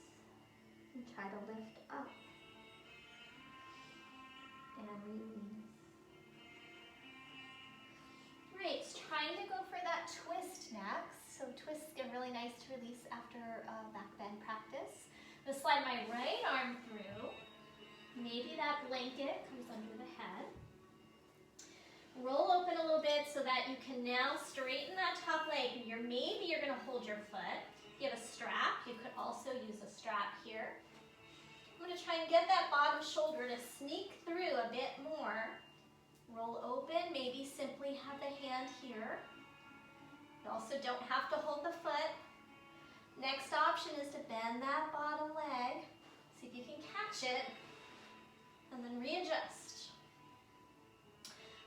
And try to lift up. And release. Great, trying to go for that twist next. So twists get really nice to release after back bend practice. I'm going to slide my right arm through. Maybe that blanket comes under the head. Roll open a little bit so that you can now straighten that top leg. Maybe you're going to hold your foot. If you have a strap, you could also use a strap here. I'm going to try and get that bottom shoulder to sneak through a bit more. Roll open, maybe simply have the hand here. You also don't have to hold the foot. Next option is to bend that bottom leg. See if you can catch it. And then readjust.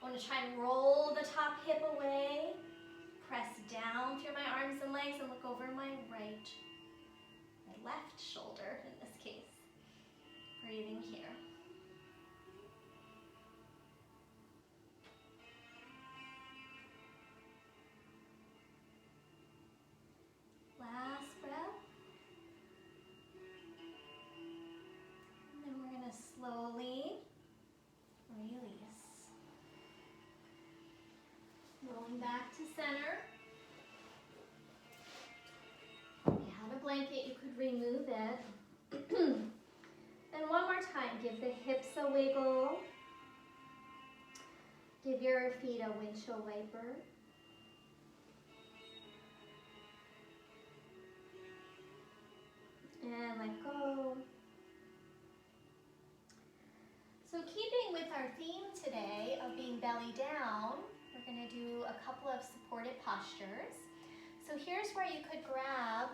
I want to try and roll the top hip away. Press down through my arms and legs and look over my left shoulder in this case. Breathing here. Last breath. And then we're going to slowly release. Rolling back to center. If you have a blanket, you could remove it. And one more time, give the hips a wiggle. Give your feet a windshield wiper. And let go. So keeping with our theme today of being belly down, we're going to do a couple of supported postures. So here's where you could grab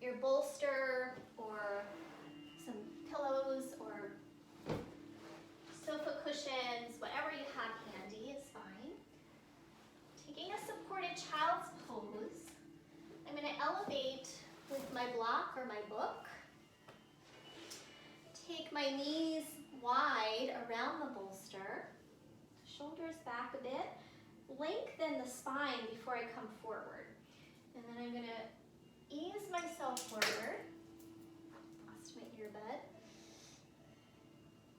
your bolster or some pillows or sofa cushions, whatever you have handy is fine. Taking a supported child's pose, I'm going to elevate with my block or my book. Take my knees wide around the bolster, shoulders back a bit, lengthen the spine before I come forward. And then I'm going to ease myself forward, lost my earbud,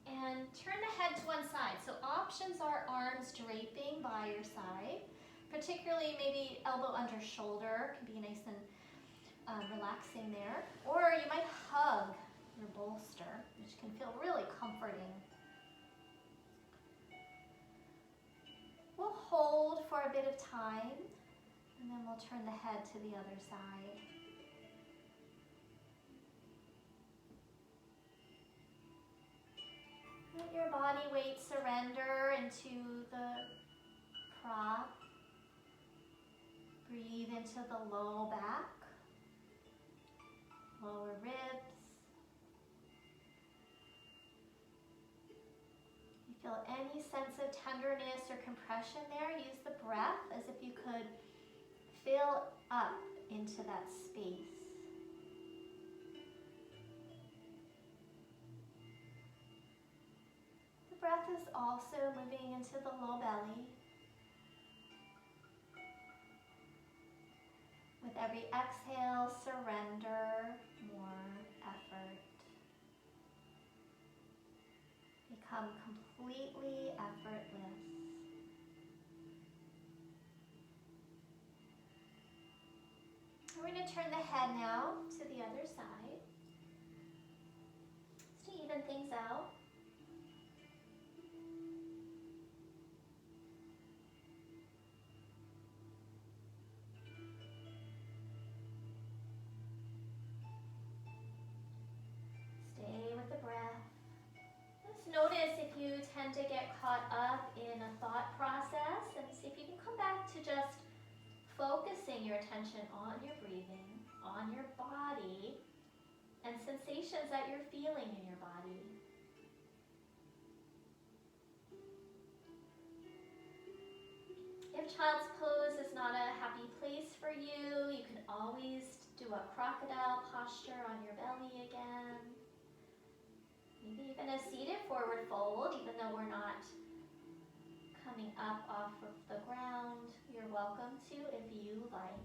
and turn the head to one side. So options are arms draping by your side, particularly maybe elbow under shoulder, can be nice and relaxing there. Or you might hug your bolster, which can feel really comforting. We'll hold for a bit of time, and then we'll turn the head to the other side. Let your body weight surrender into the prop. Breathe into the low back, lower ribs. If you feel any sense of tenderness or compression there, use the breath as if you could fill up into that space. The breath is also moving into the low belly. With every exhale, surrender more effort. Become completely effortless. We're going to turn the head now to the other side. Just to even things out. Stay with the breath. Just notice if you tend to get caught up in a thought process, and see if you can come back to just focusing your attention on your breathing, on your body, and sensations that you're feeling in your body. If child's pose is not a happy place for you, you can always do a crocodile posture on your belly again. Maybe even a seated forward fold, even though we're not coming up off of the ground. You're welcome to if you like.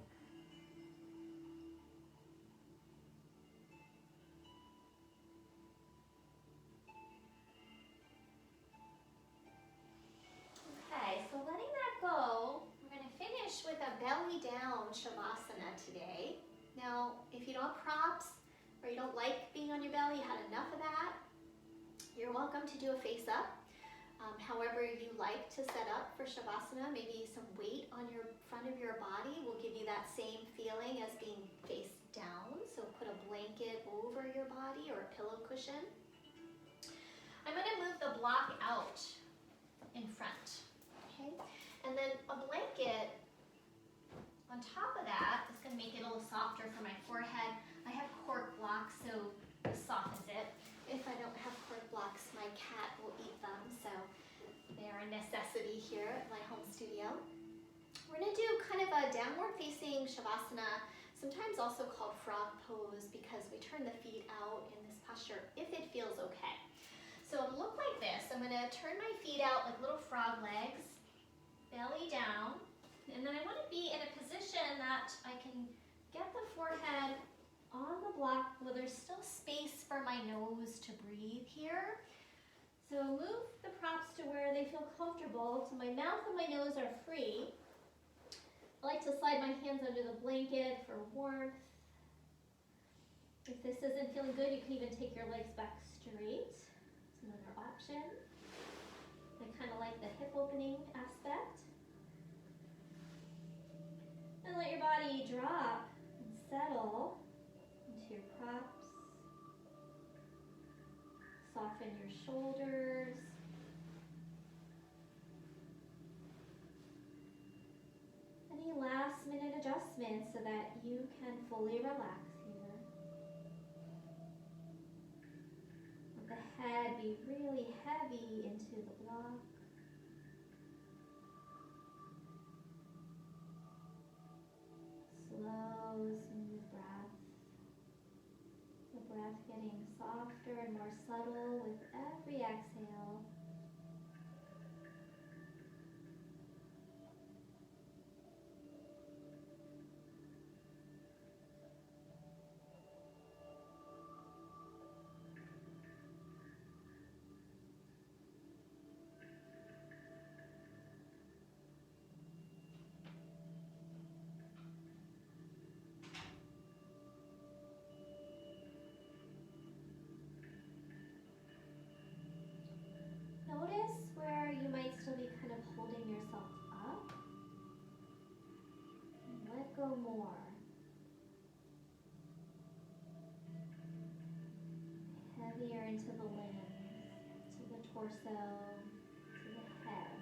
Okay, so letting that go, we're going to finish with a belly down shavasana today. Now, if you don't have props or you don't like being on your belly, you had enough of that, you're welcome to do a face up. However you like to set up for shavasana, maybe some weight on your front of your body will give you that same feeling as being face down. So put a blanket over your body or a pillow cushion. I'm going to move the block out in front, okay? And then a blanket on top of that is going to make it a little softer for my forehead. I have cork blocks, so this softens it. If I don't have cork blocks, my cat will eat them, so they're a necessity here at my home studio. We're going to do kind of a downward facing shavasana, sometimes also called frog pose, because we turn the feet out in this posture if it feels okay. So it'll look like this. I'm going to turn my feet out like little frog legs, belly down, and then I want to be in a position that I can get the forehead on the block where there's still space for my nose to breathe here. So move the props to where they feel comfortable, so my mouth and my nose are free. I like to slide my hands under the blanket for warmth. If this isn't feeling good, you can even take your legs back straight. It's another option. I kind of like the hip opening aspect. And let your body drop and settle into your props. Soften your shoulders. Any last minute adjustments so that you can fully relax here. Let the head be really heavy into the block. Slow, smooth breath. The breath getting softer and more subtle with every exhale. go more. Heavier into the limbs, to the torso, to the head.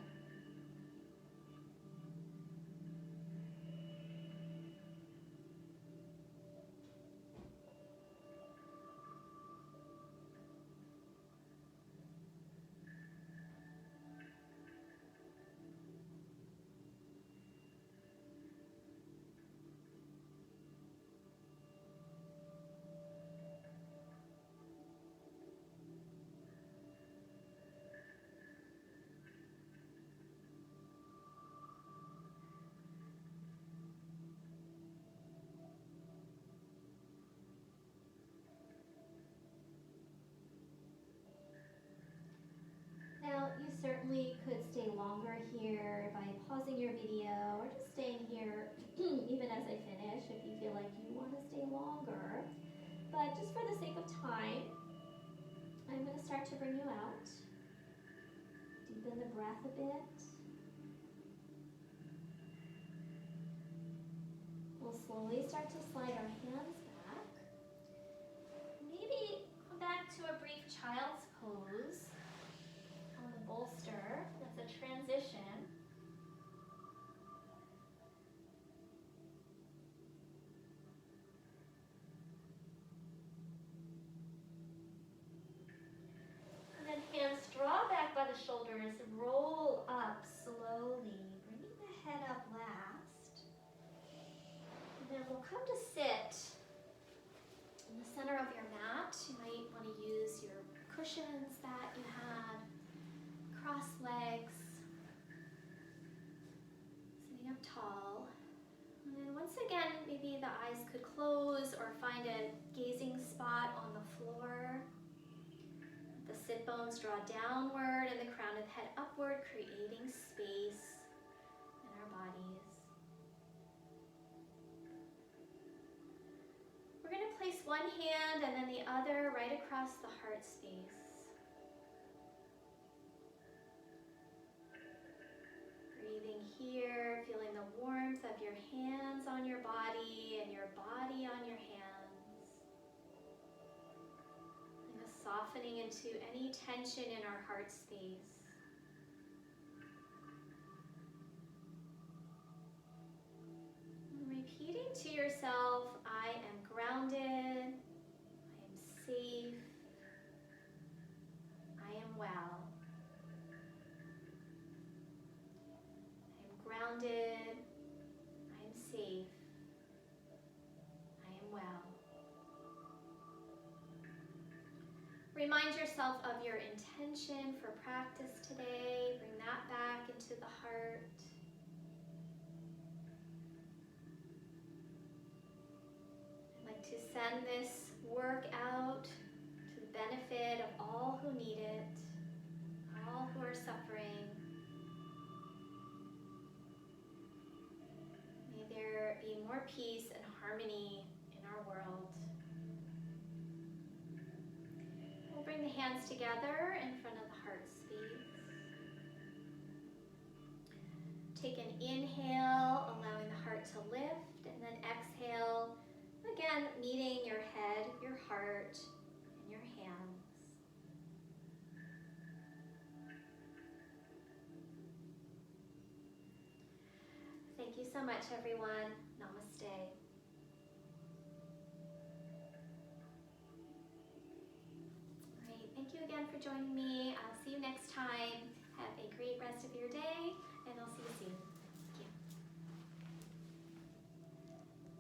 Now, you certainly could stay longer here by pausing your video or just staying here even as I finish if you feel like you want to stay longer. But just for the sake of time, I'm going to start to bring you out. Deepen the breath a bit. We'll slowly start to slide our hands back. Maybe come back to a brief child's pose. On the bolster, that's a transition. And then hands draw back by the shoulders, roll up slowly, bringing the head up last. And then we'll come to sit in the center of your mat. You might want to use your cushions that you had. Cross legs, sitting up tall. And then once again, maybe the eyes could close or find a gazing spot on the floor. The sit bones draw downward and the crown of the head upward, creating space in our bodies. We're going to place one hand and then the other right across the heart space. Breathing here, feeling the warmth of your hands on your body and your body on your hands. And a softening into any tension in our heart space. And repeating to yourself, I am grounded, I am safe, I am well. Grounded, I am safe, I am well. Remind yourself of your intention for practice today. Bring that back into the heart. I'd like to send this work out to the benefit of all who need it, all who are suffering. There be more peace and harmony in our world. We'll bring the hands together in front of the heart space. Take an inhale, allowing the heart to lift, and then exhale, again meeting your head, your heart, and your hands. Thank you so much, everyone. Namaste. Great. Thank you again for joining me. I'll see you next time. Have a great rest of your day, and I'll see you soon.